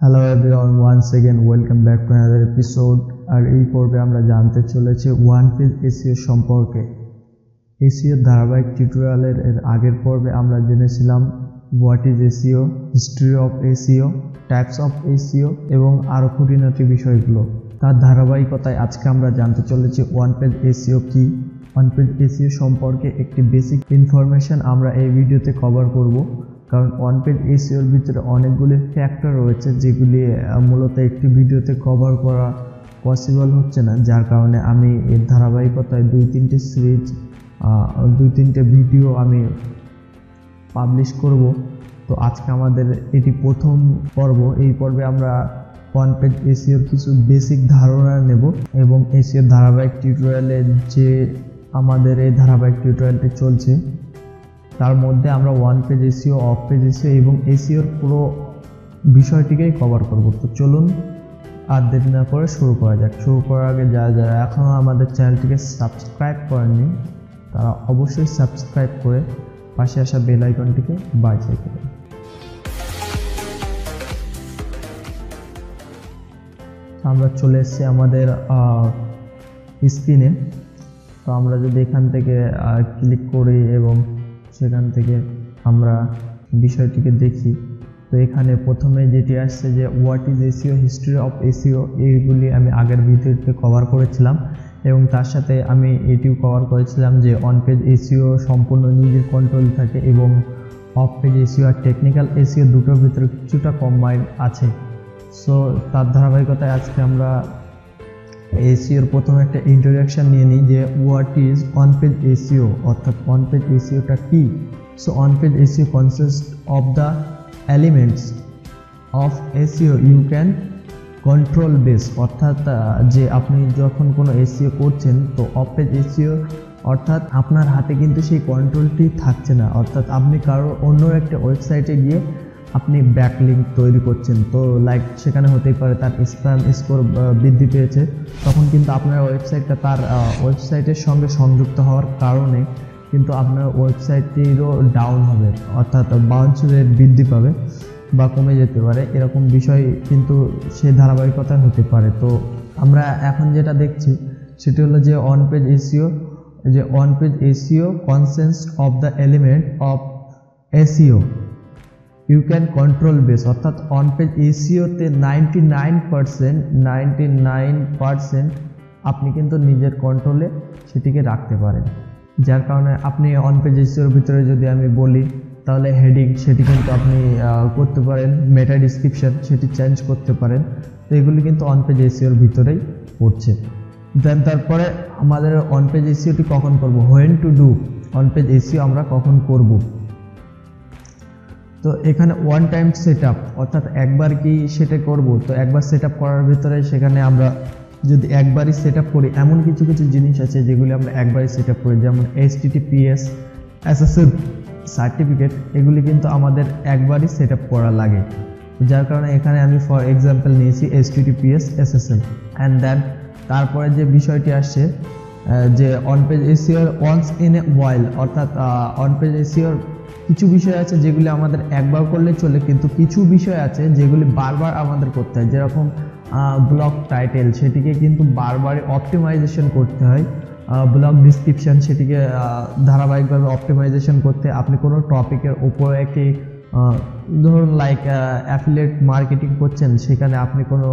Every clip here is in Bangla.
Hello everyone, once again welcome back to another episode. আর এই পর্বে আমরা জানতে চলেছি ওয়ান পেজ এসইও সম্পর্কে। এসইও ধারাবাহিক টিউটোরিয়ালের আগের পর্বে আমরা জেনেছিলাম what is SEO, history of SEO, types of SEO এবং আরও খুঁটিনাটি বিষয়গুলো। তার ধারাবাহিকতায় আজকে আমরা জানতে চলেছি ওয়ান পেজ এসইও কী। ওয়ান পেজ এসইও সম্পর্কে একটি বেসিক ইনফরমেশন আমরা এই ভিডিওতে কভার করব, কারণ ওয়ান পেজ এসইওর ভিতরে অনেকগুলি ফ্যাক্টর রয়েছে যেগুলি মূলত একটি ভিডিওতে কভার করা পসিবল হচ্ছে না, যার কারণে আমি এর ধারাবাহিকতায় দুই তিনটে ভিডিও আমি পাবলিশ করব। তো আজকে আমাদের এটি প্রথম পর্ব। এই পর্বে আমরা ওয়ান পেজ এসইওর কিছু বেসিক ধারণা নেব এবং এসইওর ধারাবাহিক টিউটোরিয়ালে যে আমাদের এই ধারাবাহিক টিউটোরিয়ালটি চলছে তার মধ্যে আমরা one page SEO, of page SEO এবং এসইওর পুরো বিষয়টিকেই কভার করব। তো চলুন আর দেরি না করে শুরু করা যাক। শুরু করার আগে যারা এখনও আমাদের চ্যানেলটিকে সাবস্ক্রাইব করেননি তারা অবশ্যই সাবস্ক্রাইব করে পাশে আসা বেল আইকনটিকে বাজিয়ে দেবেন। আমরা চলে এসেছি আমাদের স্ক্রিনে। তো আমরা যদি এখান থেকে ক্লিক করি এবং সেখান থেকে আমরা বিষয়টিকে দেখি, তো এখানে প্রথমে যেটি আসছে যে what is SEO, history of SEO, এইগুলি আমি আগের ভিডিওতে কভার করেছিলাম এবং তার সাথে আমি এটিও কভার করেছিলাম যে অন পেজ এসইও সম্পূর্ণ নিজের কন্ট্রোল থাকে এবং অফ পেজ এসইও আর টেকনিক্যাল এসইও দুটোর ভিতরে কিছুটা কম্বাইন আছে। সো তার ধারাবাহিকতায় আজকে আমরা এসইওর প্রথমে একটা ইন্ট্রোডাকশন নিয়ে নিই যে what is on page SEO, অর্থাৎ অন পেজ এসইওটা কী। So on page SEO consist of the elements of SEO you can control base, অর্থাৎ যে আপনি যখন কোনো এসইও করছেন তো অফ পেজ এসইও অর্থাৎ আপনার হাতে কিন্তু সেই কন্ট্রোলটি থাকছে না, অর্থাৎ আপনি কারো অন্য একটা ওয়েবসাইটে গিয়ে আপনি ব্যাকলিঙ্ক তৈরি করছেন। তো লাইক সেখানে হতেই পারে তার স্প্যাম স্কোর বৃদ্ধি পেয়েছে, তখন কিন্তু আপনার ওয়েবসাইটটা তার ওয়েবসাইটের সঙ্গে সংযুক্ত হওয়ার কারণে কিন্তু আপনার ওয়েবসাইটটিরও ডাউন হবে, অর্থাৎ বাউন্স রেট বৃদ্ধি পাবে বা কমে যেতে পারে। এরকম বিষয় কিন্তু সেই ধারাবাহিকতা হতে পারে। তো আমরা এখন যেটা দেখছি সেটি হলো যে অন পেজ এসইও, যে on page SEO consist of the element of SEO you can control base, অর্থাৎ অন পেজ এসইওতে 99% আপনি কিন্তু নিজের কন্ট্রোলে সেটিকে রাখতে পারেন। যার কারণে আপনি অন পেজ এসইওর ভিতরে যদি আমি বলি তাহলে হেডিং সেটি কিন্তু আপনি করতে পারেন, মেটা ডিসক্রিপশন সেটি চেঞ্জ করতে পারেন। তো এগুলি কিন্তু অন পেজ এসইওর ভিতরেই পড়ছে। দেন তারপরে আমাদের অন পেজ এসইওটি কখন করব, when to do on page SEO আমরা কখন করব। তো এখানে ওয়ান টাইম সেট আপ, অর্থাৎ একবার কি সেটা করব, তো একবার সেট আপ করার ভিতরে সেখানে আমরা যদি একবারই সেট আপ করি, এমন কিছু জিনিস আছে যেগুলি আমরা একবারই সেট আপ করি, যেমন HTTPS SSL সার্টিফিকেট, এগুলি কিন্তু আমাদের একবারই সেট আপ করা লাগে। যার কারণে এখানে আমি ফর এক্সাম্পল নিয়েছি HTTPS SSL অ্যান্ড দেন তারপরে যে বিষয়টি আসছে যে অন পেজ এসইওর ওয়ান্স ইন এ ওয়াইল, অর্থাৎ অন পেজ এসইওর কিছু বিষয় আছে যেগুলি আমাদের একবার করলে চলে, কিন্তু কিছু বিষয় আছে যেগুলি বারবার আমাদের করতে হয়, যেরকম ব্লগ টাইটেল সেটিকে কিন্তু বারবার অপটিমাইজেশন করতে হয়, ব্লগ ডিসক্রিপশন সেটিকে ধারাবাহিকভাবে অপটিমাইজেশন করতে। আপনি কোনো টপিকের ওপরে একটি ধরুন লাইক অ্যাফিলিয়েট মার্কেটিং করছেন, সেখানে আপনি কোনো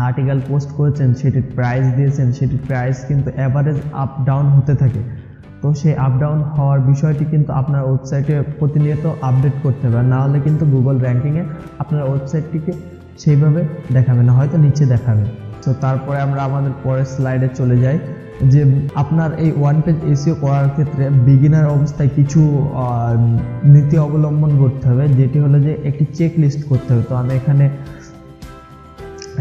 আর্টিকেল পোস্ট করেছেন, সেটির প্রাইস দিয়েছেন, সেটির প্রাইস কিন্তু অ্যাভারেজ আপ ডাউন হতে থাকে। তো সেই আপ ডাউন হওয়ার বিষয়টি কিন্তু আপনার ওয়েবসাইটে প্রতিনিয়ত আপডেট করতে হবে, না হলে কিন্তু গুগল র্যাঙ্কিংয়ে আপনার ওয়েবসাইটটিকে সেইভাবে দেখাবে না, হয়তো নিচে দেখাবে। তো তারপরে আমরা আমাদের পরের স্লাইডে চলে যাই যে আপনার এই ওয়ান পেজ এসইও করার ক্ষেত্রে বিগিনার অবস্থায় কিছু নীতি অবলম্বন করতে হবে, যেটি হলো যে একটি চেক লিস্ট করতে হবে। তো আমি এখানে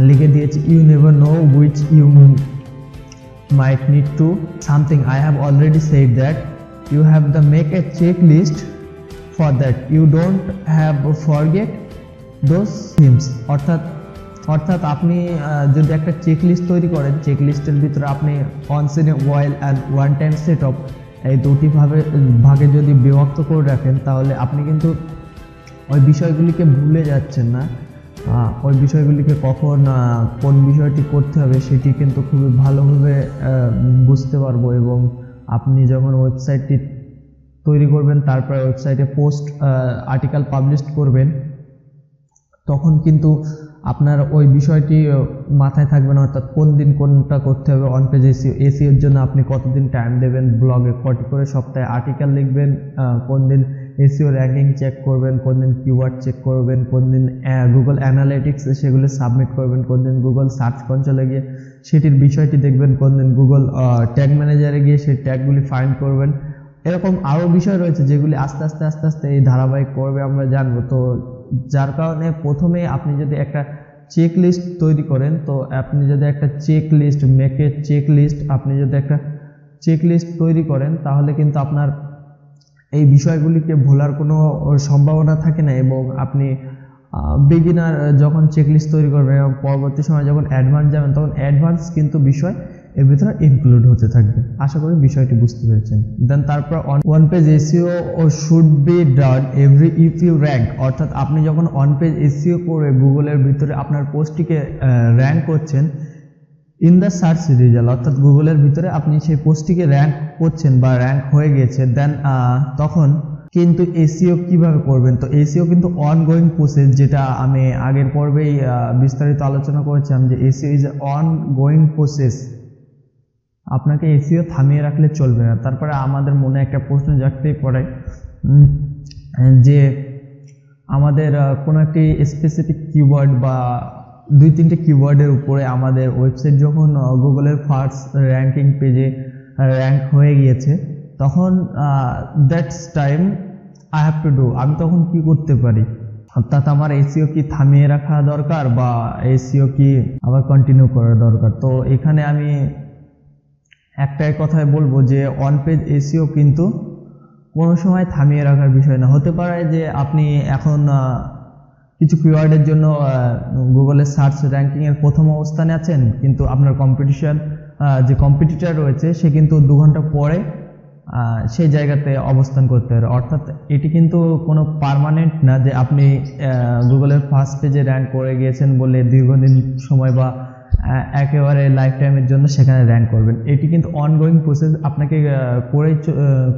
লিখে দিয়েছি you never know which you might need to something. I have already said that you have to make a checklist for that. You don't have to forget those themes. অর্থাৎ আপনি যদি একটা চেকলিস্ট তৈরি করেন, চেকলিস্টের ভিতরে আপনি once in a while and one time set up এই দুটি ভাগে যদি বিভক্ত করে রাখেন, তাহলে আপনি কিন্তু ওই বিষয়গুলিকে ভুলে যাচ্ছেন না। ওই বিষয়গুলিকে কখন কোন বিষয়টি করতে হবে সেটি কিন্তু খুবই ভালোভাবে বুঝতে পারবো। এবং আপনি যখন ওয়েবসাইটটি তৈরি করবেন, তারপরে ওয়েবসাইটে পোস্ট আর্টিকেল পাবলিশ করবেন, তখন কিন্তু আপনার ওই বিষয়টি মাথায় থাকবে না, অর্থাৎ কোন দিন কোনটা করতে হবে। অন পেজ এসইওর জন্য আপনি কতদিন টাইম দেবেন, ব্লগে কটি করে সপ্তাহে আর্টিকেল লিখবেন, কোন দিন এসইও র্যাঙ্কিং চেক করবেন, কোন দিন কিওয়ার্ড চেক করবেন, কোন দিন গুগল অ্যানালিটিক্স সেগুলো সাবমিট করবেন, কোন দিন গুগল সার্চ কনসোলে গিয়ে সেটির বিষয়টি দেখবেন, কোন দিন গুগল ট্যাগ ম্যানেজারে গিয়ে সেই ট্যাগগুলি ফাইন্ড করবেন। এরকম আরও বিষয় রয়েছে যেগুলি আস্তে আস্তে এই ধারাবাহিক পর্বে আমরা জানবো। তো যার কারণে প্রথমে আপনি যদি একটা চেক লিস্ট তৈরি করেন, তো আপনি যদি একটা চেক লিস্ট আপনি যদি একটা চেক লিস্ট তৈরি করেন, তাহলে কিন্তু আপনার এই বিষয়গুলিকে ভোলার কোনো সম্ভাবনা থাকে না। এবং আপনি বিগিনার যখন চেক লিস্ট তৈরি করবেন এবং পরবর্তী সময় যখন অ্যাডভান্স যাবেন, তখন অ্যাডভান্স কিন্তু বিষয় এর ভিতরে ইনক্লুড হতে থাকবে। আশা করি বিষয়টি বুঝতে পেরেছেন। দেন তারপর on page SEO should be done every if you rank, অর্থাৎ আপনি যখন অন পেজ এসইও করে গুগলের ভিতরে আপনার পোস্টটিকে র্যাঙ্ক করছেন ইন দ্য সার্চ রেজাল্ট, অর্থাৎ গুগলের ভিতরে আপনি সেই পোস্টটিকে র্যাঙ্ক করছেন বা র্যাঙ্ক হয়ে গেছে, দেন তখন কিন্তু এসইও কিভাবে করবেন। তো এসইও কিন্তু অনগোয়িং প্রসেস, যেটা আমি আগের পর্বেই বিস্তারিত আলোচনা করেছিলাম যে এসইও ইজ অনগোয়িং প্রসেস। আপনাকে এসইও থামিয়ে রাখলে চলবে না। তারপরে আমাদের মনে একটা প্রশ্ন জাগতেই পড়ে যে আমাদের কোনো একটি স্পেসিফিক কিওয়ার্ড বা 2-3টে কিওয়ার্ডের উপরে আমাদের ওয়েবসাইট যখন গুগলের ফার্স্ট র্যাঙ্কিং পেজে র্যাঙ্ক হয়ে গিয়েছে, তখন that's time I have to do, আমি তখন কি করতে পারি, অর্থাৎ আমার এসইও কি থামিয়ে রাখা দরকার বা এসইও কি আবার কন্টিনিউ করা দরকার। তো এখানে আমি একটাই কথাই বলবো যে অন পেজ এসইও কিন্তু কোনো সময় থামিয়ে রাখার বিষয় না। হতে পারে যে আপনি এখন কিছু কিওয়ার্ডের জন্য গুগলের সার্চ র্যাঙ্কিংয়ের প্রথম অবস্থানে আছেন, কিন্তু আপনার যে কম্পিটিটর রয়েছে সে কিন্তু 2 ঘন্টা পরে সেই জায়গাতে অবস্থান করতে পারে। অর্থাৎ এটি কিন্তু কোনো পার্মানেন্ট না যে আপনি গুগলের ফার্স্ট পেজে র্যাঙ্ক করে গিয়েছেন বলে দীর্ঘদিন সময় বা একেবারে লাইফ টাইমের জন্য সেখানে র্যাঙ্ক করবেন। এটি কিন্তু অনগোয়িং প্রসেস, আপনাকে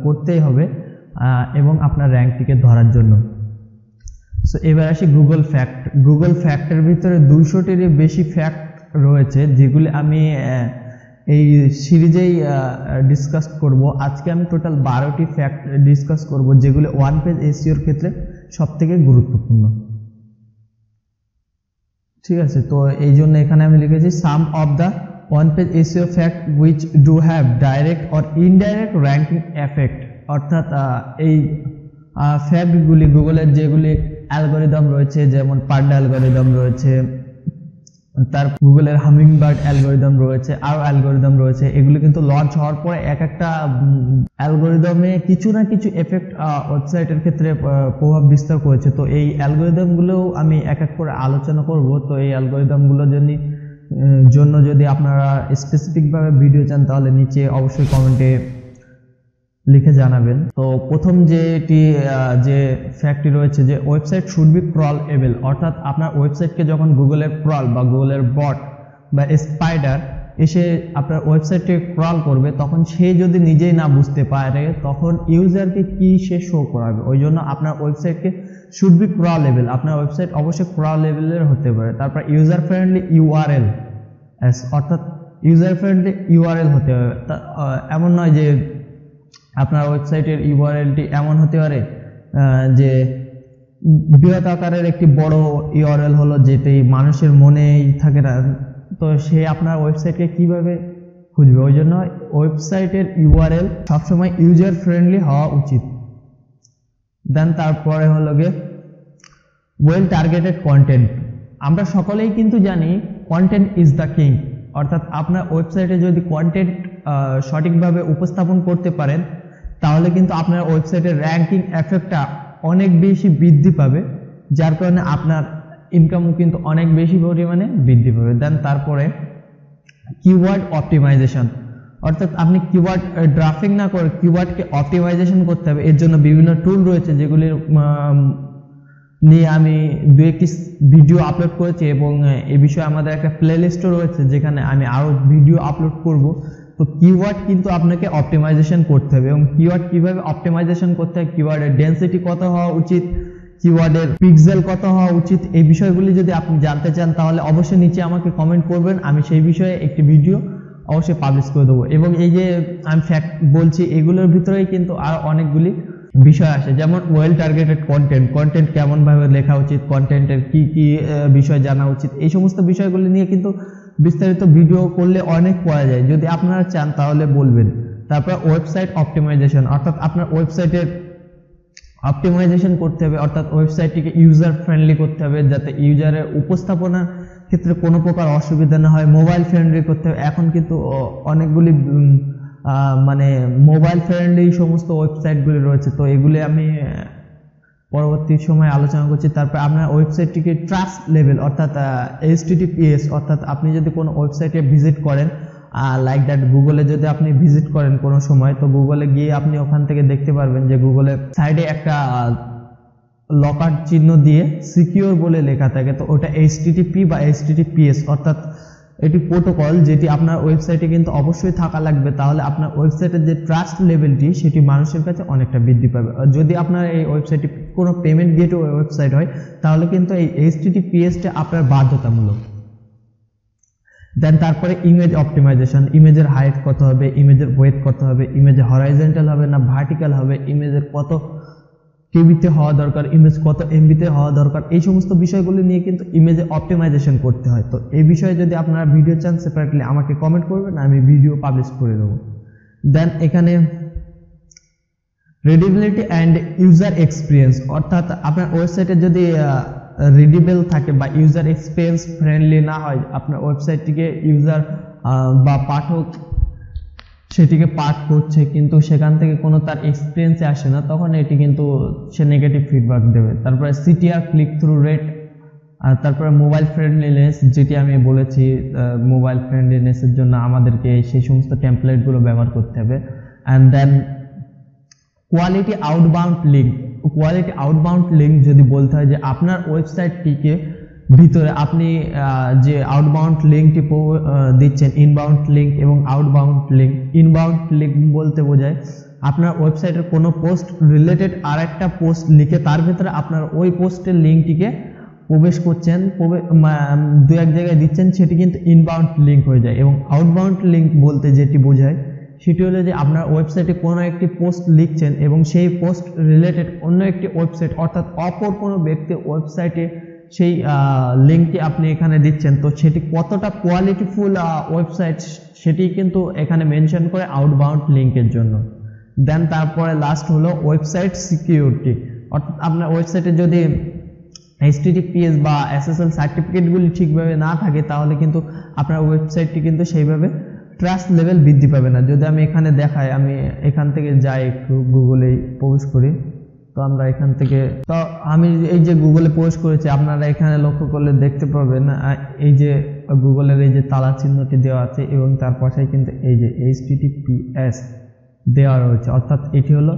করতেই হবে এবং আপনার র্যাঙ্কটিকে ধরার জন্য। সো এবার আসি গুগল ফ্যাক্টের ভিতরে 200টিরও বেশি ফ্যাক্ট রয়েছে, যেগুলি আমি এই সিরিজেই ডিসকাস করব। আজকে আমি টোটাল 12টি ফ্যাক্ট ডিসকাস করব, যেগুলি ওয়ান পেজ এসইওর ক্ষেত্রে সবথেকে গুরুত্বপূর্ণ। ঠিক আছে, তো এই জন্য এখানে আমি লিখেছি some of the one page SEO fact which do have direct or indirect ranking effect, অর্থাৎ এই ফ্যাক্টগুলি গুগলের যেগুলি অ্যালগোরিদম রয়েছে, যেমন পান্ডা অ্যালগোরিদম রয়েছে, তার গুগলের হামিংবার্ড অ্যালগোরিদম রয়েছে, আরও অ্যালগোরিদম রয়েছে, এগুলো কিন্তু লঞ্চ হওয়ার পরে এক একটা অ্যালগোরিদমে কিছু না কিছু এফেক্ট ওয়েবসাইটের ক্ষেত্রে প্রভাব বিস্তার করেছে। তো এই অ্যালগোরিদমগুলোও আমি এক এক করে আলোচনা করব। তো এই অ্যালগোরিদমগুলোর জন্য যদি আপনারা স্পেসিফিকভাবে ভিডিও চান, তাহলে নিচে অবশ্যই কমেন্টে লিখে জানাবেন। তো প্রথম যে ফ্যাক্টটি রয়েছে যে ওয়েবসাইট শুড বি ক্রলেবল, অর্থাৎ আপনার ওয়েবসাইটকে যখন গুগলের ক্রল বা গুগলের বট বা স্পাইডার এসে আপনার ওয়েবসাইটকে ক্রল করবে, তখন সে যদি নিজেই না বুঝতে পারে, তখন ইউজারকে কি সে শো করাবে। ওই জন্য আপনার ওয়েবসাইটকে শুড বি ক্রলেবল, আপনার ওয়েবসাইট অবশ্যই ক্রলেবলের হতে পারে। তারপর ইউজার ফ্রেন্ডলি ইউআরএল, অর্থাৎ ইউজার ফ্রেন্ডলি ইউআরএল হতে হবে। এমন নয় যে আপনার ওয়েবসাইটের ইউআরএলটি এমন হতে পারে যে বৃহৎ আকারের একটি বড় ইউআরএল হলো, যেটি মানুষের মনেই থাকে না, তো সে আপনার ওয়েবসাইটকে কিভাবে খুঁজবে। ওই জন্য ওয়েবসাইটের ইউআরএল সবসময় ইউজার ফ্রেন্ডলি হওয়া উচিত। দেন তারপরে হলো গিয়ে ওয়েল টার্গেটেড কন্টেন্ট। আমরা সকলেই কিন্তু জানি কন্টেন্ট ইজ দ্য কিং, অর্থাৎ আপনার ওয়েবসাইটে যদি কন্টেন্ট সঠিকভাবে উপস্থাপন করতে পারেন, তাহলে কিন্তু আপনার ওয়েবসাইটের র্যাঙ্কিং এফেক্টটা অনেক বেশি বৃদ্ধি পাবে, যার কারণে আপনার ইনকামও কিন্তু অনেক বেশি পরিমাণে বৃদ্ধি পাবে। দেন তারপরে কিওয়ার্ড অপটিমাইজেশন, অর্থাৎ আপনি কিওয়ার্ড ড্রাফটিং না করে কিওয়ার্ডকে অপটিমাইজেশন করতে হবে। এর জন্য বিভিন্ন টুল রয়েছে, যেগুলির নিয়ে আমি দু একটি ভিডিও আপলোড করেছি এবং এই বিষয়ে আমাদের একটা প্লেলিস্টও রয়েছে যেখানে আমি আরও ভিডিও আপলোড করব। তো কিওয়ার্ড কিন্তু আপনাকে অপটিমাইজেশন করতে হবে এবং কিওয়ার্ড কিভাবে অপটিমাইজেশন করতে হয়, কিওয়ার্ডের ডেনসিটি কত হওয়া উচিত, কিওয়ার্ডের পিক্সেল কত হওয়া উচিত, এই বিষয়গুলি যদি আপনি জানতে চান তাহলে অবশ্যই নিচে আমাকে কমেন্ট করবেন, আমি সেই বিষয়ে একটি ভিডিও অবশ্যই পাবলিশ করে দেবো। এবং এই যে আমি ফ্যাক্ট বলছি এগুলোর ভিতরেই কিন্তু আর অনেকগুলি বিষয় আসে, যেমন ওয়েল টার্গেটেড কন্টেন্ট কেমন ভাবে লেখা উচিত, কন্টেন্টের কি কি বিষয় জানা উচিত, এই সমস্ত বিষয়গুলি নিয়ে কিন্তু বিস্তারিত ভিডিও করলে অনেক পড়া যায়, যদি আপনারা চান তাহলে বলবেন। তারপর ওয়েবসাইট অপটিমাইজেশন, অর্থাৎ আপনার ওয়েবসাইটের অপটিমাইজেশন করতে হবে, অর্থাৎ ওয়েবসাইটটিকে ইউজার ফ্রেন্ডলি করতে হবে যাতে ইউজারের উপস্থাপনার ক্ষেত্রে কোনো প্রকার অসুবিধা না হয়, মোবাইল ফ্রেন্ডলি করতে হবে। এখন কিন্তু অনেকগুলি মানে মোবাইল ফ্রেন্ডলি সমস্ত ওয়েবসাইটগুলি রয়েছে, তো এগুলি আমি পরবর্তী সময় আলোচনা করছি। তারপর আপনার ওয়েবসাইটটিকে ট্রাস্ট লেভেল, অর্থাৎ HTTPS, অর্থাৎ আপনি যদি কোনো ওয়েবসাইটে ভিজিট করেন লাইক দ্যাট গুগলে যদি আপনি ভিজিট করেন কোনো সময়, তো গুগলে গিয়ে আপনি ওখান থেকে দেখতে পারবেন যে গুগলের সাইডে একটা লকার চিহ্ন দিয়ে সিকিউর বলে লেখা থাকে, তো ওটা HTTP বা HTTPS, অর্থাৎ এটি প্রোটোকল যেটি আপনার ওয়েবসাইটে কিন্তু অবশ্যই থাকা লাগবে, তাহলে আপনার ওয়েবসাইটের যে ট্রাস্ট লেভেলটি সেটি মানুষের কাছে অনেকটা বৃদ্ধি পাবে। যদি আপনার এই ওয়েবসাইটটি কোনো পেমেন্ট গেটওয়ে ওয়েবসাইট হয় তাহলে কিন্তু এই HTTPS-টা আপনার বাধ্যতামূলক। দেন তারপরে ইমেজ অপটিমাইজেশন, ইমেজের হাইট কত হবে, ইমেজের ওয়েট কত হবে, ইমেজের হরাইজন্টাল হবে না ভার্টিক্যাল হবে, ইমেজের কত কেবিতে হওয়া দরকার, ইমেজ কত এমবিতে হওয়া দরকার, এই সমস্ত বিষয়গুলি নিয়ে কিন্তু ইমেজে অপটিমাইজেশন করতে হয়। তো এই বিষয়ে যদি আপনারা ভিডিও চান সেপারেটলি আমাকে কমেন্ট করবেন, আমি ভিডিও পাবলিশ করে দেবো। দেন এখানে রিডেবিলিটি অ্যান্ড ইউজার এক্সপিরিয়েন্স, অর্থাৎ আপনার ওয়েবসাইটে যদি রিডেবল থাকে বা ইউজার এক্সপিরিয়েন্স ফ্রেন্ডলি না হয়, আপনার ওয়েবসাইটটিকে ইউজার বা পাঠক সেটিকে পাঠ করছে কিন্তু সেখান থেকে কোনো তার এক্সপিরিয়েন্সে আসে না, তখন এটি কিন্তু সে নেগেটিভ ফিডব্যাক দেবে। তারপরে CTR, ক্লিক থ্রু রেট, আর তারপরে মোবাইল ফ্রেন্ডলিনেস, যেটি আমি বলেছি মোবাইল ফ্রেন্ডলিনেসের জন্য আমাদেরকে সেই সমস্ত টেমপ্লেটগুলো ব্যবহার করতে হবে। And then quality outbound link, quality outbound link যদি বলতে হয় যে আপনার ওয়েবসাইটটিকে ভিতরে আপনি যে আউটবাউন্ড লিঙ্কটি দিচ্ছেন, ইনবাউন্ড লিঙ্ক এবং আউটবাউন্ড লিঙ্ক। ইনবাউন্ড লিঙ্ক বলতে বোঝায় আপনার ওয়েবসাইটের কোনো পোস্ট রিলেটেড আর একটা পোস্ট লিখে তার ভিতরে আপনার ওই পোস্টের লিঙ্কটিকে প্রবেশ করছেন, দু এক জায়গায় দিচ্ছেন, সেটি কিন্তু ইনবাউন্ড লিঙ্ক হয়ে যায়। এবং আউটবাউন্ড লিঙ্ক বলতে যেটি বোঝায় সেটি হলো যে আপনার ওয়েবসাইটে কোনো একটি পোস্ট লিখছেন এবং সেই পোস্ট রিলেটেড অন্য একটি ওয়েবসাইট, অর্থাৎ অপর কোনো ব্যক্তির ওয়েবসাইটে সেই লিঙ্কটি আপনি এখানে দিচ্ছেন, তো সেটি কতটা কোয়ালিটিফুল ওয়েবসাইট সেটি কিন্তু এখানে মেনশন করে আউটবাউন্ড লিঙ্কের জন্য। দেন তারপরে লাস্ট হলো ওয়েবসাইট সিকিউরিটি, অর্থাৎ আপনার ওয়েবসাইটে যদি HTTPS বা SSL সার্টিফিকেটগুলি ঠিকভাবে না থাকে তাহলে কিন্তু আপনার ওয়েবসাইটটি কিন্তু সেইভাবে ট্রাস্ট লেভেল বৃদ্ধি পাবে না। যদি আমি এখানে দেখাই, আমি এখান থেকে যাই একটু গুগলে প্রবেশ করি, তো আমরা এখান থেকে, তো আমি এই যে গুগলে প্রবেশ করেছি, আপনারা এখানে লক্ষ্য করলে দেখতে পাবেন এই যে গুগলের এই যে তালা চিহ্নটি দেওয়া আছে এবং তার পাশে কিন্তু এই যে HTTPS দেওয়া রয়েছে, অর্থাৎ এটি হলো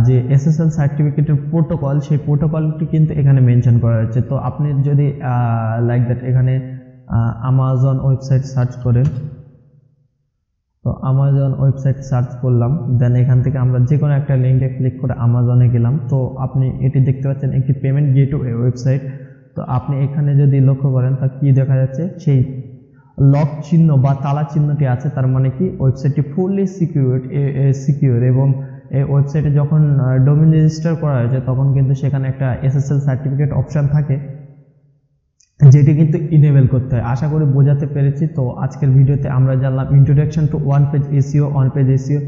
যে SSL সার্টিফিকেটের প্রোটোকল, সেই প্রোটোকলটি কিন্তু এখানে মেনশন করা হয়েছে। তো আপনি যদি লাইক দ্যাট এখানে আমাজন ওয়েবসাইট সার্চ করেন, তো আমাজন ওয়েবসাইট সার্চ করলাম, দেন এখান থেকে আমরা যে কোনো একটা লিঙ্কে ক্লিক করে আমাজনে গেলাম, তো আপনি এটি দেখতে পাচ্ছেন একটি পেমেন্ট গেটওয়ে ওয়েবসাইট। তো আপনি এখানে যদি লক্ষ্য করেন তা কি দেখা যাচ্ছে, সেই লক চিহ্ন বা তালা চিহ্নটি আছে, তার মানে কি ওয়েবসাইটটি ফুললি সিকিউর এবং এই ওয়েবসাইটে যখন ডোমেইন রেজিস্টার করা হয়েছে তখন কিন্তু সেখানে একটা SSL সার্টিফিকেট অপশন থাকে যেটি কিন্তু ইনেবল করতে হয়। আশা করি বোঝাতে পেরেছি। তো আজকের ভিডিওতে আমরা জানলাম introduction to one page SEO, on page SEO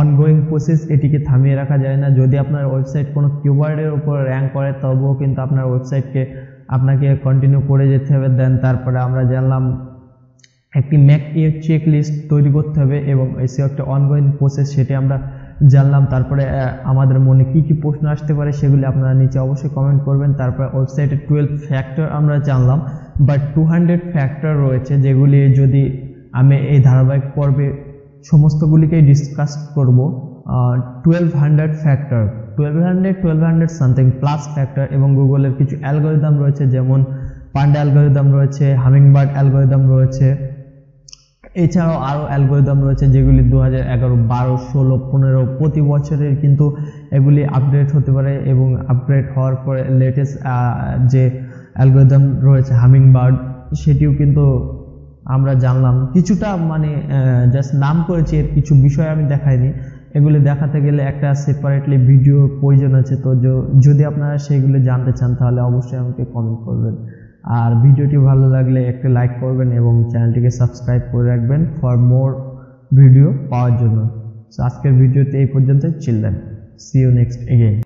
ongoing process, এটিকে থামিয়ে রাখা যায় না। যদি আপনার ওয়েবসাইট কোনো কিওয়ার্ডের উপর র্যাঙ্ক করে তবুও কিন্তু আপনার ওয়েবসাইটকে আপনাকে কন্টিনিউ করে যেতে হবে। দেন তারপরে আমরা জানলাম একটি ম্যাক চেক লিস্ট তৈরি করতে হবে এবং এসইও একটা অনগোয়িং প্রসেস, সেটি আমরা জানলাম। তারপরে আমাদের মনে কি কি প্রশ্ন আসতে পারে সেগুলি আপনারা নিচে অবশ্যই কমেন্ট করবেন। তারপরে ওয়েবসাইটে 12 ফ্যাক্টর আমরা জানলাম, বাট 200 ফ্যাক্টর রয়েছে যেগুলি যদি আমি এই ধারাবাহিক পর্বে সমস্তগুলিকেই ডিসকাস করব। 1200 ফ্যাক্টর, 1200 সামথিং প্লাস ফ্যাক্টর এবং গুগলের কিছু অ্যালগরিদম রয়েছে, যেমন পান্ডা অ্যালগরিদম রয়েছে, হামিংবার্ড অ্যালগরিদম রয়েছে, এছাড়াও আরও অ্যালগরিদম রয়েছে যেগুলি 2011, 12, 16, 15 প্রতি বছরের কিন্তু এগুলি আপডেট হতে পারে এবং আপগ্রেড হওয়ার পরে লেটেস্ট যে অ্যালগরিদম রয়েছে হামিংবার্ড সেটিও কিন্তু আমরা জানলাম কিছুটা, মানে জাস্ট নাম করেছি, এর কিছু বিষয় আমি দেখাইনি। এগুলি দেখাতে গেলে একটা সেপারেটলি ভিডিওর প্রয়োজন আছে, তো যদি আপনারা সেগুলি জানতে চান তাহলে অবশ্যই আমাকে কমেন্ট করবেন। আর ভিডিওটি ভালো লাগলে একটা লাইক করবেন এবং চ্যানেলটিকে সাবস্ক্রাইব করে রাখবেন ফর মোর ভিডিও পাওয়ার জন্য। সো আজকের ভিডিওতে এই পর্যন্ত, children see you next again.